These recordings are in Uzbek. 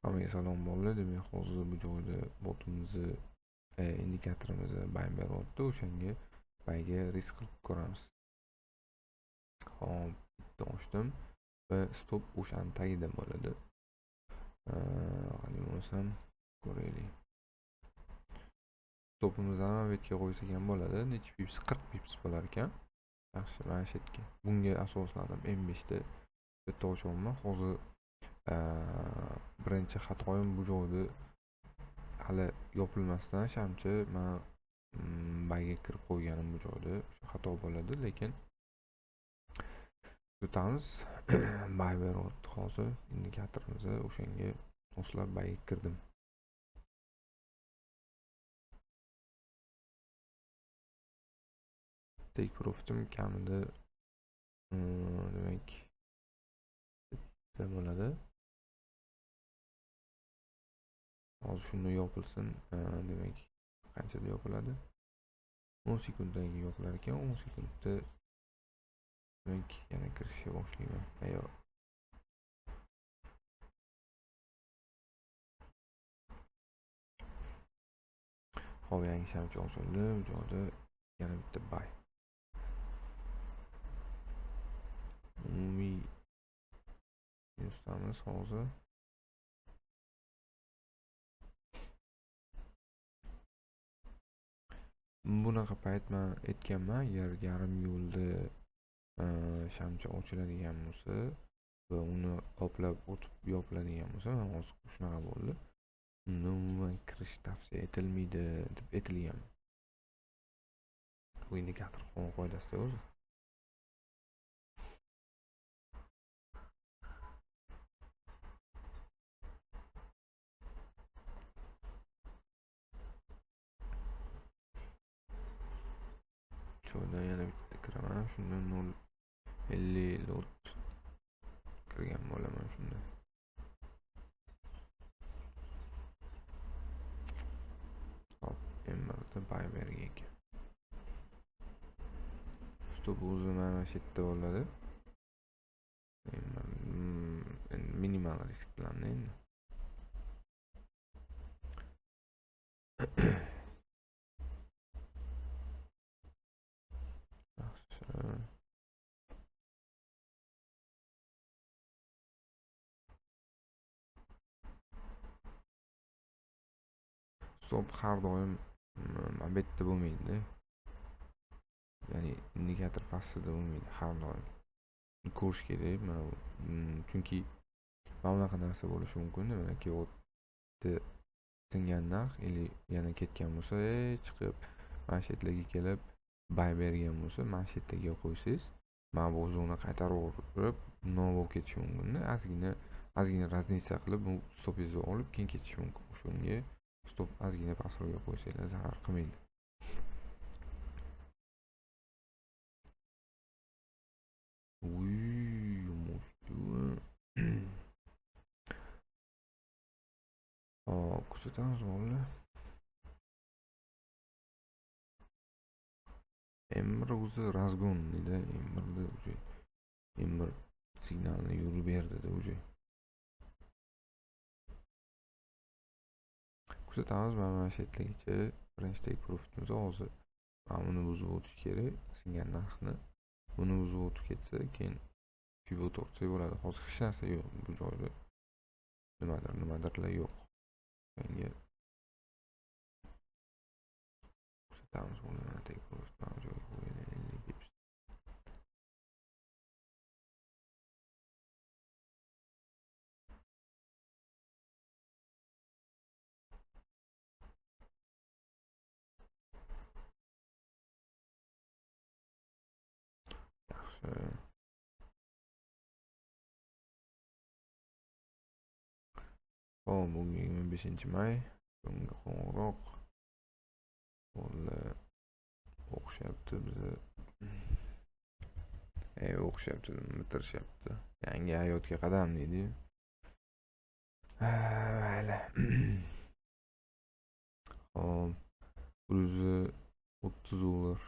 Hammaga salom bo'ldi. Demak, hozir bu joyda botimizni indikatorimizni bay beryapti. O'shanga bayga risk qilib ko'ramiz. Hop, bitta ochdim va stop o'shani tagida bo'ladi. Qani bo'lsam ko'raylik. Stopimizni ham bu yerga qo'ysak ham bo'ladi. Necha pips? 40 pips bo'lar ekan. Yaxshi, mana shu yerga. Bunga asoslanib M5 da bitta ochyapman. Hozir birinchi xatoyim bu joyda hali yopilmasdan shamchi men bayga kirib qo'yganim bu joyda. O'sha xato bo'ladi, lekin tutamiz. Bay beryapti hozir indikatorimizni o'shanga moslab bayga kirdim. Take profitim kamida demak bitta bo'ladi. Hozir shunda yopilsin. Demak qanchada yopiladi? 10 sekunddan keyin yopilar ekan. 10 sekundda demak yana kirishga boshlayman. Ayo. Hop, yangi shamchi ochildi. Bu joyda yana bitta bay. Umumiy yuztamiz hozir. Bunaqa payt men aytganman, agar yarim yo'lda shamchi ochiladigan bo'lsa va uni qoplab o'tib yopiladigan bo'lsa, mana hozir shunaqa bo'ldi. Unda umuman kirish tavsiya etilmaydi deb aytilgan. Bu indikator qonun qoidasida o'zi. Joydan yana bitta kiraman, shundan 0.50 lot kirgan bo'laman shunda. Hop, endi bay bergan ekan. Stop o'zi mana shu yerda bo'ladi. Minimal risk bilan endi. Stop har doim albatta bo'lmaydi. Ya'ni indikator pastida bo'lmaydi har doim. Ko'rish kerak. Chunki mana bunaqa narsa bo'lishi mumkin. Demakki, o'tda singan narx yana ketgan bo'lsa, chiqib mana shu yerlarga kelib bay bergan bo'lsa, mana shu yerga qo'ysangiz, mana bu zona qaytarib nol bo'lib ketishi mumkin. Ozgina raznica qilib bu stopingizni olib keyin ketishi mumkin. Shunga stop ozgina pastroqga qo'ysanglar zarar qilmaydi. Ko'rsatamiz bo'ldi. M1 o'zi razgon edi. M1da o'zi M1 signalni yo'l berdi o'zi. Ko'rsatamiz mana shu yergacha birinchi take profitimiz hozir. Mana buni buzib o'tish kerak, singan narxni. Buni buzib o'tib ketsa, keyin pivot o'tsa bo'ladi. Hozir hech narsa yo'q bu joyda. Nimadirlar yo'q. Menga ko'rsatamiz bo'ladi. Take profit mana joyga qo'yiladi 50 pips. Yaxshi. Bugun 25-may. Bunga qo'ng'iroq o'xshabdi bizni. O'xshabdi, bitirishyapti. Yangi hayotga qadam deydi. Mayli. Hop, $130.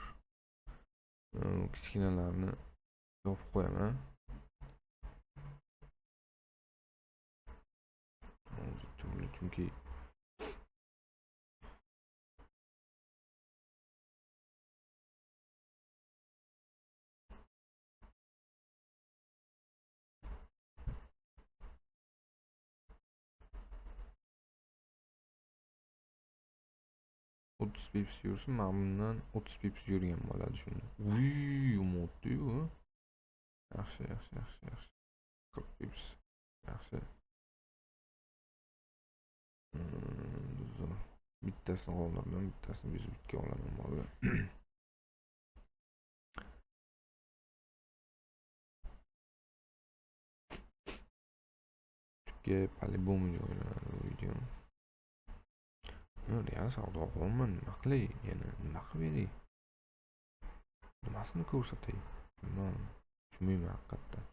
Kichkinalarni yopib qo'yaman. chunki o'ttiz pips yursin, mana bundan 30 pips yurgan bo'ladi shunda. Yumotdi-yu. Yaxshi. 40 pips. Yaxshi. Zo'r. Bittasini qoldirdim, bittasini bezbetga olaman bo'ldi. Ga по-любому joylanadi bu video. Real savdo qilman, nima qilay? Yana nima qilib beray? Nimasini ko'rsatay? Bilmadim. Tushunmayman haqiqatdan.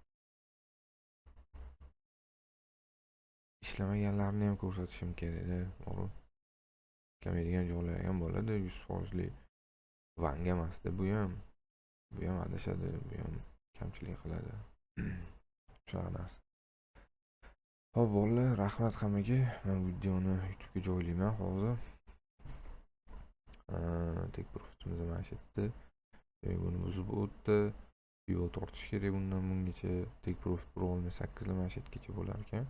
Ishlamaganlarni ham ko'rsatishim kerak-da, to'g'ri. Ishlamaydigan joylari ham bo'ladi, 100% vanga emasda bu ham. Bu ham adashadi, bu ham kamchilik qiladi. Shunaqa narsa. Xo'p, bolalar, rahmat hammaga. Men videoni YouTube'ga joylayman hozir. Take profitimiz mana shu yerda. Buni buzib o'tdi. Pivo tortish kerak bundan bungacha. Take profit pro 8 mana shu yergacha bo'lar ekan.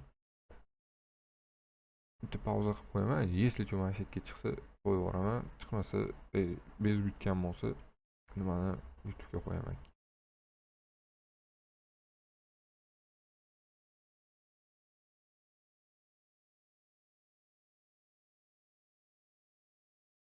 Bitta pauza qilib qo'yaman. Если что mana shu yerga chiqsa qo'yib yuboraman. Chiqmasa, bez bitgan bo'lsa nimani YouTube'ga qo'yaman.